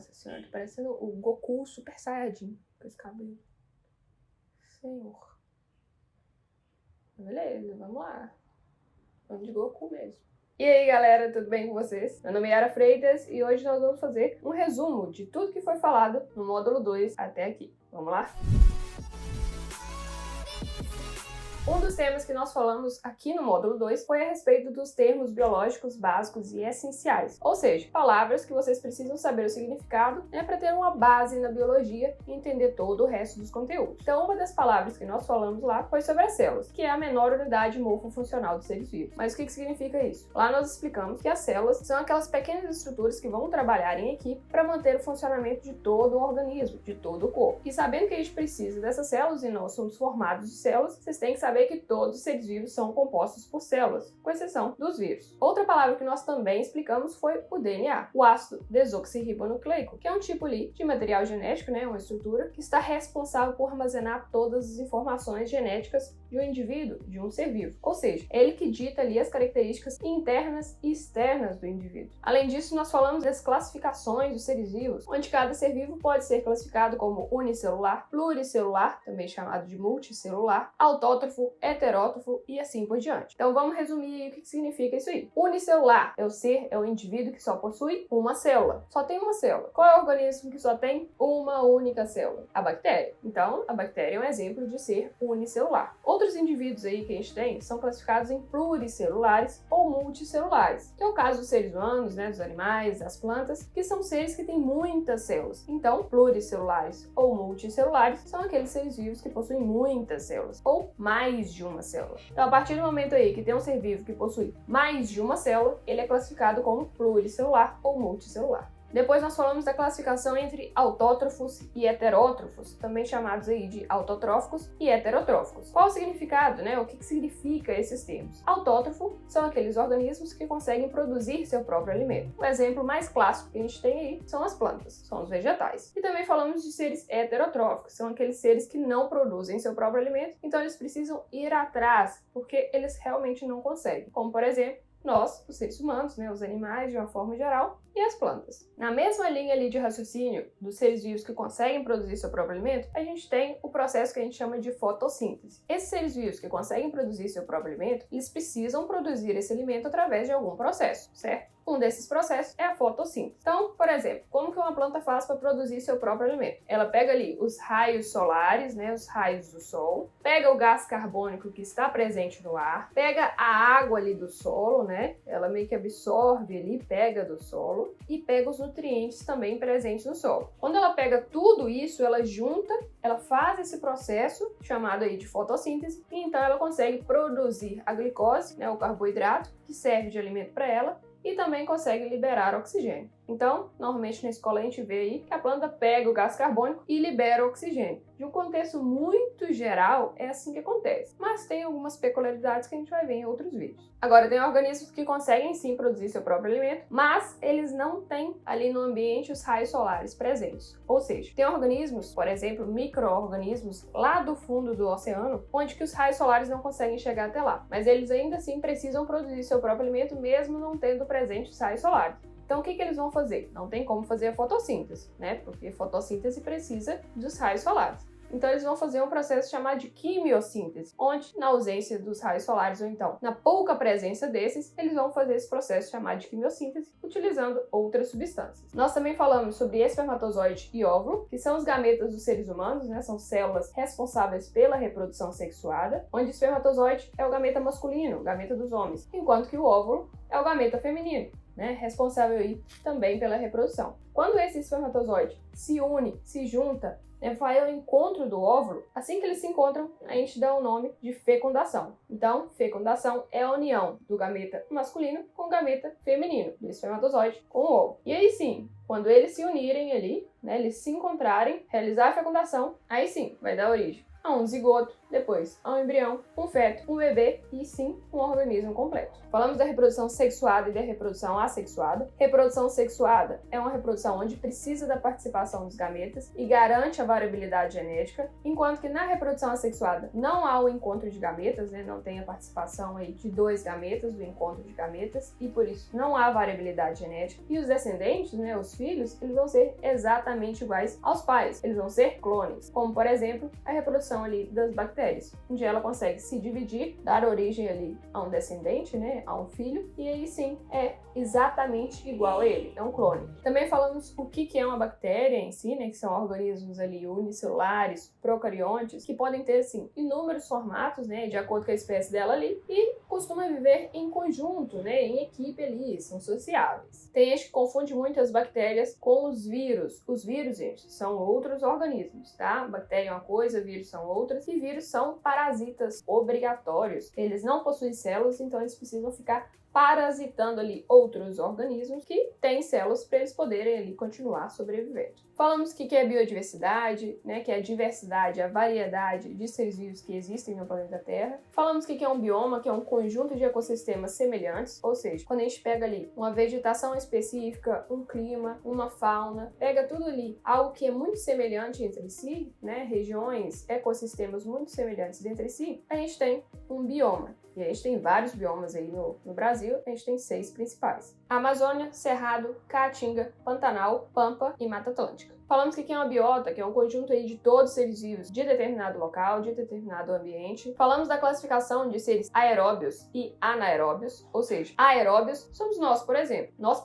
Nossa senhora, tá parecendo o Goku Super Saiyajin com esse cabelo. Senhor. Beleza, vamos lá. Vamos de Goku mesmo. E aí galera, tudo bem com vocês? Meu nome é Yara Freitas e hoje nós vamos fazer um resumo de tudo que foi falado no módulo 2 até aqui. Vamos lá? Um dos temas que nós falamos aqui no módulo 2 foi a respeito dos termos biológicos básicos e essenciais, ou seja, palavras que vocês precisam saber o significado para ter uma base na biologia e entender todo o resto dos conteúdos. Então, uma das palavras que nós falamos lá foi sobre as células, que é a menor unidade morfofuncional dos seres vivos. Mas o que significa isso? Lá nós explicamos que as células são aquelas pequenas estruturas que vão trabalhar em equipe para manter o funcionamento de todo o organismo, de todo o corpo. E sabendo que a gente precisa dessas células e nós somos formados de células, vocês têm que saber que todos os seres vivos são compostos por células, com exceção dos vírus. Outra palavra que nós também explicamos foi o DNA, o ácido desoxirribonucleico, que é um tipo ali de material genético, uma estrutura que está responsável por armazenar todas as informações genéticas de um indivíduo, de um ser vivo. Ou seja, é ele que dita ali as características internas e externas do indivíduo. Além disso, nós falamos das classificações dos seres vivos, onde cada ser vivo pode ser classificado como unicelular, pluricelular, também chamado de multicelular, autótrofo, heterótrofo e assim por diante. Então vamos resumir o que significa isso aí. Unicelular é o indivíduo que só possui uma célula. Só tem uma célula. Qual é o organismo que só tem uma única célula? A bactéria. Então, a bactéria é um exemplo de ser unicelular. Outros indivíduos aí que a gente tem são classificados em pluricelulares ou multicelulares, que é o caso dos seres humanos, dos animais, das plantas, que são seres que têm muitas células. Então, pluricelulares ou multicelulares são aqueles seres vivos que possuem muitas células, ou mais de uma célula. Então, a partir do momento aí que tem um ser vivo que possui mais de uma célula, ele é classificado como pluricelular ou multicelular. Depois nós falamos da classificação entre autótrofos e heterótrofos, também chamados aí de autotróficos e heterotróficos. Qual o significado, O que significa esses termos? Autótrofo são aqueles organismos que conseguem produzir seu próprio alimento. O exemplo mais clássico que a gente tem aí são as plantas, são os vegetais. E também falamos de seres heterotróficos, são aqueles seres que não produzem seu próprio alimento, então eles precisam ir atrás, porque eles realmente não conseguem. Como, por exemplo, nós, os seres humanos, os animais de uma forma geral, e as plantas. Na mesma linha ali de raciocínio dos seres vivos que conseguem produzir seu próprio alimento, a gente tem o processo que a gente chama de fotossíntese. Esses seres vivos que conseguem produzir seu próprio alimento, eles precisam produzir esse alimento através de algum processo, certo? Um desses processos é a fotossíntese. Então, por exemplo, como que uma planta faz para produzir seu próprio alimento? Ela pega ali os raios solares, os raios do sol, pega o gás carbônico que está presente no ar, pega a água ali do solo, ela meio que absorve ali, pega do solo, e pega os nutrientes também presentes no solo. Quando ela pega tudo isso, ela junta, ela faz esse processo chamado aí de fotossíntese, e então ela consegue produzir a glicose, o carboidrato, que serve de alimento para ela, e também consegue liberar oxigênio. Então, normalmente na escola a gente vê aí que a planta pega o gás carbônico e libera o oxigênio. De um contexto muito geral, é assim que acontece. Mas tem algumas peculiaridades que a gente vai ver em outros vídeos. Agora, tem organismos que conseguem sim produzir seu próprio alimento, mas eles não têm ali no ambiente os raios solares presentes. Ou seja, tem organismos, por exemplo, micro-organismos lá do fundo do oceano, onde que os raios solares não conseguem chegar até lá. Mas eles ainda assim precisam produzir seu próprio alimento, mesmo não tendo presente os raios solares. Então, o que eles vão fazer? Não tem como fazer a fotossíntese, porque fotossíntese precisa dos raios solares. Então, eles vão fazer um processo chamado de quimiossíntese, onde, na ausência dos raios solares ou então na pouca presença desses, eles vão fazer esse processo chamado de quimiossíntese utilizando outras substâncias. Nós também falamos sobre espermatozoide e óvulo, que são os gametas dos seres humanos, são células responsáveis pela reprodução sexuada, onde o espermatozoide é o gameta masculino, o gameta dos homens, enquanto que o óvulo é o gameta feminino, responsável aí também pela reprodução. Quando esse espermatozoide se une, se junta, vai ao encontro do óvulo, assim que eles se encontram, a gente dá o nome de fecundação. Então, fecundação é a união do gameta masculino com o gameta feminino, do espermatozoide com o óvulo. E aí sim, quando eles se unirem ali, eles se encontrarem, realizar a fecundação, aí sim vai dar origem a um zigoto, depois um embrião, um feto, um bebê e sim um organismo completo. Falamos da reprodução sexuada e da reprodução assexuada. Reprodução sexuada é uma reprodução onde precisa da participação dos gametas e garante a variabilidade genética, enquanto que na reprodução assexuada não há o encontro de gametas, né? Não tem a participação aí de dois gametas, do encontro de gametas, e por isso não há variabilidade genética. E os descendentes, né, os filhos, eles vão ser exatamente iguais aos pais, eles vão ser clones, como por exemplo a reprodução ali das bactérias, onde ela consegue se dividir, dar origem ali a um descendente, né, a um filho, e aí sim é exatamente igual a ele, é um clone. Também falamos o que é uma bactéria em si, né, que são organismos ali unicelulares, procariontes, que podem ter assim inúmeros formatos, né, de acordo com a espécie dela ali, e costuma viver em conjunto, né, em equipe ali, são sociáveis. Tem gente que confunde muito as bactérias com os vírus. Os vírus, gente, são outros organismos, tá? Bactéria é uma coisa, vírus são outras, e vírus são parasitas obrigatórios. Eles não possuem células, então eles precisam ficar parasitando ali outros organismos que têm células para eles poderem ali continuar sobrevivendo. Falamos que é biodiversidade, né, que é a diversidade, a variedade de seres vivos que existem no planeta Terra. Falamos que é um bioma, que é um conjunto de ecossistemas semelhantes, ou seja, quando a gente pega ali uma vegetação específica, um clima, uma fauna, pega tudo ali, algo que é muito semelhante entre si, né, regiões, ecossistemas muito semelhantes entre si, a gente tem um bioma. E a gente tem vários biomas aí no Brasil, a gente tem 6 principais: Amazônia, Cerrado, Caatinga, Pantanal, Pampa e Mata Atlântica. Falamos que é uma biota, que é um conjunto aí de todos os seres vivos de determinado local, de determinado ambiente. Falamos da classificação de seres aeróbios e anaeróbios, ou seja, aeróbios somos nós, por exemplo. Nós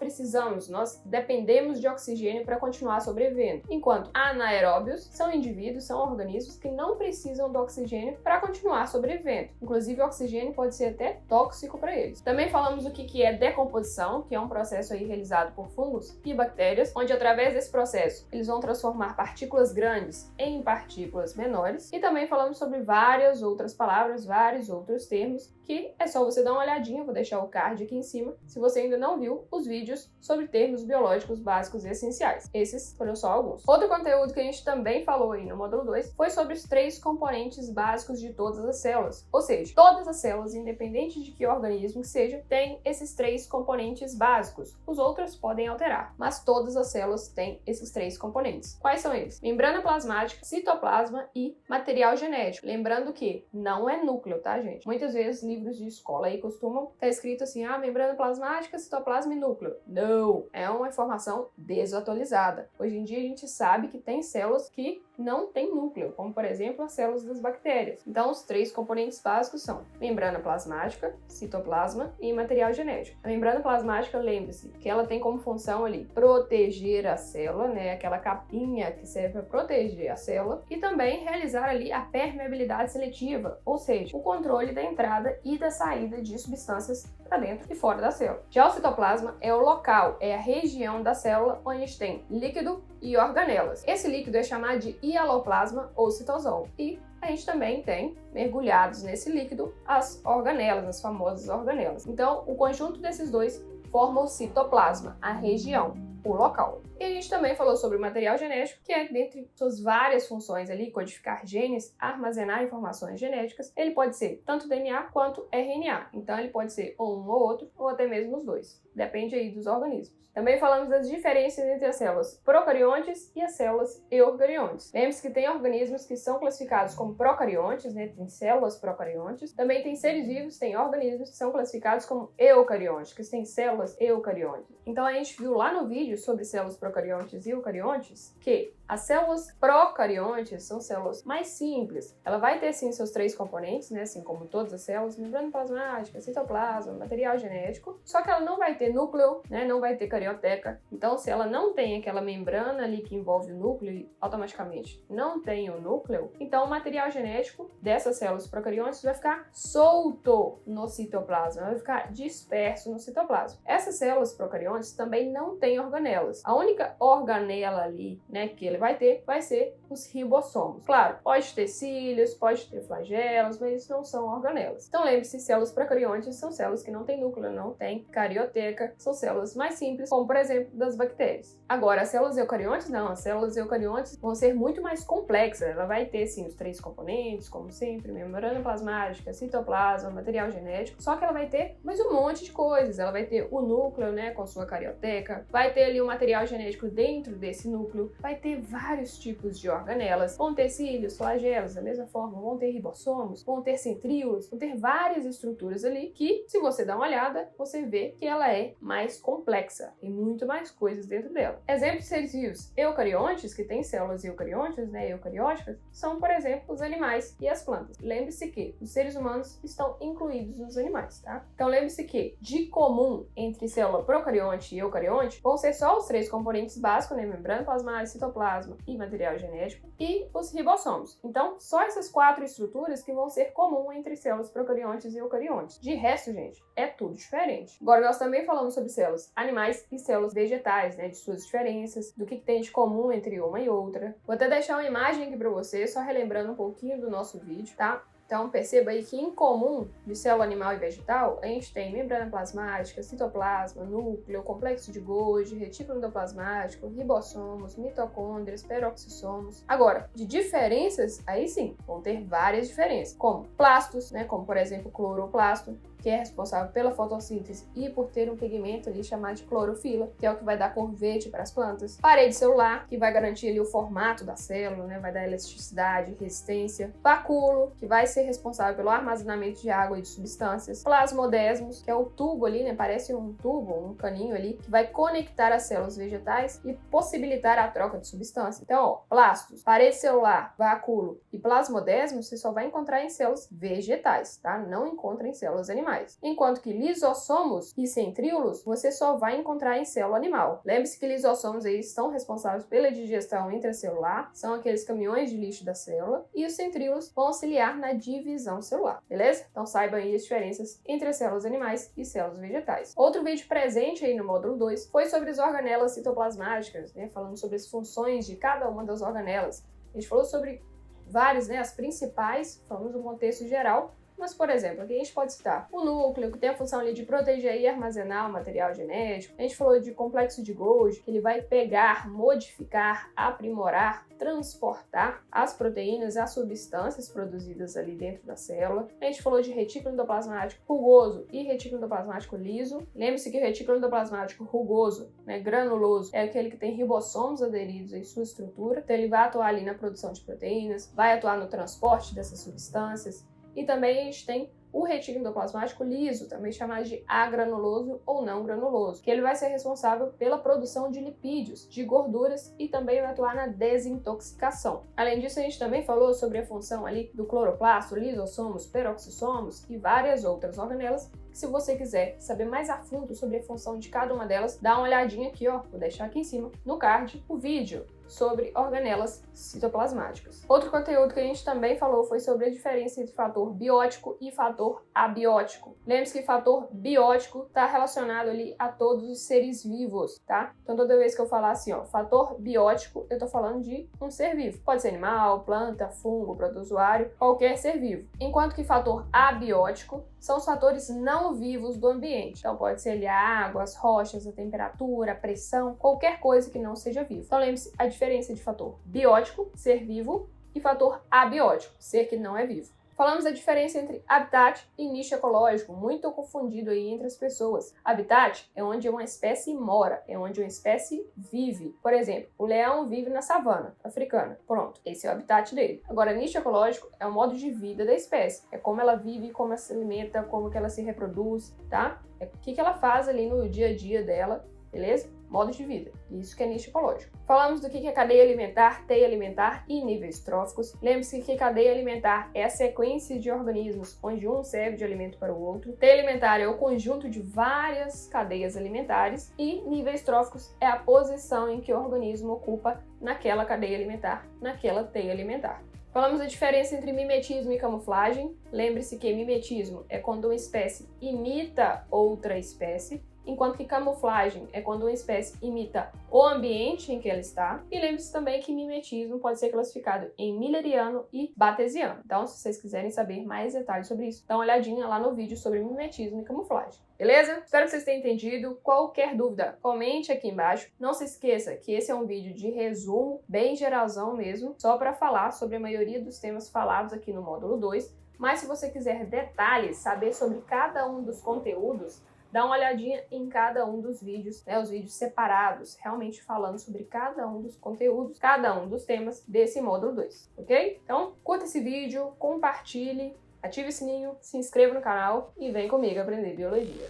dependemos de oxigênio para continuar sobrevivendo, enquanto anaeróbios são indivíduos, são organismos que não precisam do oxigênio para continuar sobrevivendo. Inclusive, o oxigênio pode ser até tóxico para eles. Também falamos o que é decomposição, que é um processo aí realizado por fungos e bactérias, onde através desse processo eles vão transformar partículas grandes em partículas menores. E também falamos sobre várias outras palavras, vários outros termos, que é só você dar uma olhadinha, vou deixar o card aqui em cima, se você ainda não viu os vídeos sobre termos biológicos básicos e essenciais. Esses foram só alguns. Outro conteúdo que a gente também falou aí no módulo 2 foi sobre os 3 componentes básicos de todas as células. Ou seja, todas as células, independente de que organismo que seja, têm esses 3 componentes básicos. Os outros podem alterar, mas todas as células têm esses 3 componentes. Quais são eles? Membrana plasmática, citoplasma e material genético. Lembrando que não é núcleo, tá, gente? Muitas vezes livros de escola aí costumam estar escrito assim, membrana plasmática, citoplasma e núcleo. Não! É uma informação desatualizada. Hoje em dia a gente sabe que tem células que não têm núcleo, como por exemplo as células das bactérias. Então os 3 componentes básicos são membrana plasmática, citoplasma e material genético. A membrana plasmática, lembre-se que ela tem como função ali proteger a célula, né, aquela capinha que serve para proteger a célula, e também realizar ali a permeabilidade seletiva, ou seja, o controle da entrada e da saída de substâncias para dentro e fora da célula. Já o citoplasma é o local, é a região da célula onde a gente tem líquido e organelas. Esse líquido é chamado de hialoplasma ou citosol. E a gente também tem mergulhados nesse líquido as organelas, as famosas organelas. Então, o conjunto desses dois forma o citoplasma, a região, o local. E a gente também falou sobre o material genético, que é, dentre suas várias funções ali, codificar genes, armazenar informações genéticas. Ele pode ser tanto DNA quanto RNA. Então ele pode ser ou um ou outro, ou até mesmo os dois. Depende aí dos organismos. Também falamos das diferenças entre as células procariontes e as células eucariontes. Lembre-se que tem organismos que são classificados como procariontes, né? Tem células procariontes. Também tem seres vivos, tem organismos que são classificados como eucariontes, que têm células eucariontes. Então a gente viu lá no vídeo sobre células procariontes e eucariontes que as células procariontes são células mais simples. Ela vai ter sim seus 3 componentes, né, assim como todas as células, membrana plasmática, citoplasma, material genético, só que ela não vai ter núcleo, né, não vai ter carioteca. Então, se ela não tem aquela membrana ali que envolve o núcleo e automaticamente não tem o núcleo, então o material genético dessas células procariontes vai ficar solto no citoplasma, vai ficar disperso no citoplasma. Essas células procariontes também não têm organelas. A única organela ali, né, que ele vai ser os ribossomos. Claro, pode ter cílios, pode ter flagelos, mas isso não são organelas. Então lembre-se, células procariontes são células que não têm núcleo, não têm carioteca, são células mais simples, como por exemplo das bactérias. Agora, as células eucariontes não, as células eucariontes vão ser muito mais complexas. Ela vai ter, sim, os 3 componentes, como sempre, membrana plasmática, citoplasma, material genético, só que ela vai ter mais um monte de coisas. Ela vai ter o núcleo, né, com sua carioteca, vai ter ali o material genético dentro desse núcleo, vai ter vários tipos de organelas, vão ter cílios, flagelos, da mesma forma, vão ter ribossomos, vão ter centríolos, vão ter várias estruturas ali que, se você dá uma olhada, você vê que ela é mais complexa, tem muito mais coisas dentro dela. Exemplos de seres vivos eucariontes, que têm células eucariontes, né, eucarióticas, são, por exemplo, os animais e as plantas. Lembre-se que os seres humanos estão incluídos nos animais, tá? Então lembre-se que, de comum entre célula procarionte e eucarionte, vão ser só os 3 componentes básicos, né, membrana plasmática, citoplasma e material genético, e os ribossomos. Então, só essas 4 estruturas que vão ser comum entre células procariontes e eucariontes. De resto, gente, é tudo diferente. Agora, nós também falamos sobre células animais e células vegetais, né, de suas diferenças, do que tem de comum entre uma e outra. Vou até deixar uma imagem aqui para você, só relembrando um pouquinho do nosso vídeo, tá? Então, perceba aí que em comum de célula animal e vegetal, a gente tem membrana plasmática, citoplasma, núcleo, complexo de Golgi, retículo endoplasmático, ribossomos, mitocôndrias, peroxissomos. Agora, de diferenças, aí sim, vão ter várias diferenças, como plastos, né, como por exemplo o cloroplasto, que é responsável pela fotossíntese e por ter um pigmento ali chamado de clorofila, que é o que vai dar cor verde para as plantas. Parede celular, que vai garantir ali o formato da célula, né, vai dar elasticidade, resistência. Vacúolo, que vai ser responsável pelo armazenamento de água e de substâncias. Plasmodesmos, que é o tubo ali, né, parece um tubo, um caninho ali, que vai conectar as células vegetais e possibilitar a troca de substância. Então, ó, plastos, parede celular, vacúolo e plasmodesmos você só vai encontrar em células vegetais, tá? Não encontra em células animais. Enquanto que lisossomos e centríolos você só vai encontrar em célula animal. Lembre-se que lisossomos aí são responsáveis pela digestão intracelular, são aqueles caminhões de lixo da célula, e os centríolos vão auxiliar na divisão celular, beleza? Então saibam aí as diferenças entre as células animais e células vegetais. Outro vídeo presente aí no módulo 2 foi sobre as organelas citoplasmáticas, né? Falando sobre as funções de cada uma das organelas. A gente falou sobre várias, né? As principais, falamos no contexto geral. Mas, por exemplo, aqui a gente pode citar o núcleo, que tem a função ali de proteger e armazenar o material genético. A gente falou de complexo de Golgi, que ele vai pegar, modificar, aprimorar, transportar as proteínas, as substâncias produzidas ali dentro da célula. A gente falou de retículo endoplasmático rugoso e retículo endoplasmático liso. Lembre-se que o retículo endoplasmático rugoso, né, granuloso, é aquele que tem ribossomos aderidos em sua estrutura. Então ele vai atuar ali na produção de proteínas, vai atuar no transporte dessas substâncias. E também a gente tem o retículo endoplasmático liso, também chamado de agranuloso ou não granuloso, que ele vai ser responsável pela produção de lipídios, de gorduras e também vai atuar na desintoxicação. Além disso, a gente também falou sobre a função ali do cloroplasto, lisossomos, peroxissomos e várias outras organelas. Se você quiser saber mais a fundo sobre a função de cada uma delas, dá uma olhadinha aqui, ó, vou deixar aqui em cima no card o vídeo sobre organelas citoplasmáticas. Outro conteúdo que a gente também falou foi sobre a diferença entre fator biótico e fator abiótico. Lembre-se que fator biótico está relacionado ali a todos os seres vivos, tá? Então toda vez que eu falar assim, ó, fator biótico, eu tô falando de um ser vivo. Pode ser animal, planta, fungo, protozoário, qualquer ser vivo. Enquanto que fator abiótico são os fatores não vivos do ambiente. Então pode ser ali a água, as rochas, a temperatura, a pressão, qualquer coisa que não seja vivo. Então lembre-se a diferença de fator biótico, ser vivo, e fator abiótico, ser que não é vivo. Falamos da diferença entre habitat e nicho ecológico, muito confundido aí entre as pessoas. Habitat é onde uma espécie mora, é onde uma espécie vive. Por exemplo, o leão vive na savana africana. Pronto, esse é o habitat dele. Agora, nicho ecológico é o modo de vida da espécie. É como ela vive, como ela se alimenta, como que ela se reproduz, tá? É o que ela faz ali no dia a dia dela, beleza? Modo de vida. Isso que é nicho ecológico. Falamos do que é cadeia alimentar, teia alimentar e níveis tróficos. Lembre-se que cadeia alimentar é a sequência de organismos onde um serve de alimento para o outro. Teia alimentar é o conjunto de várias cadeias alimentares. E níveis tróficos é a posição em que o organismo ocupa naquela cadeia alimentar, naquela teia alimentar. Falamos da diferença entre mimetismo e camuflagem. Lembre-se que mimetismo é quando uma espécie imita outra espécie. enquanto que camuflagem é quando uma espécie imita o ambiente em que ela está. E lembre-se também que mimetismo pode ser classificado em milleriano e batesiano. Então, se vocês quiserem saber mais detalhes sobre isso, dá uma olhadinha lá no vídeo sobre mimetismo e camuflagem. Beleza? Espero que vocês tenham entendido. Qualquer dúvida, comente aqui embaixo. Não se esqueça que esse é um vídeo de resumo, bem geralzão mesmo, só para falar sobre a maioria dos temas falados aqui no módulo 2. Mas se você quiser detalhes, saber sobre cada um dos conteúdos, dá uma olhadinha em cada um dos vídeos, né, os vídeos separados, realmente falando sobre cada um dos conteúdos, cada um dos temas desse módulo 2, ok? Então, curta esse vídeo, compartilhe, ative o sininho, se inscreva no canal e vem comigo aprender biologia.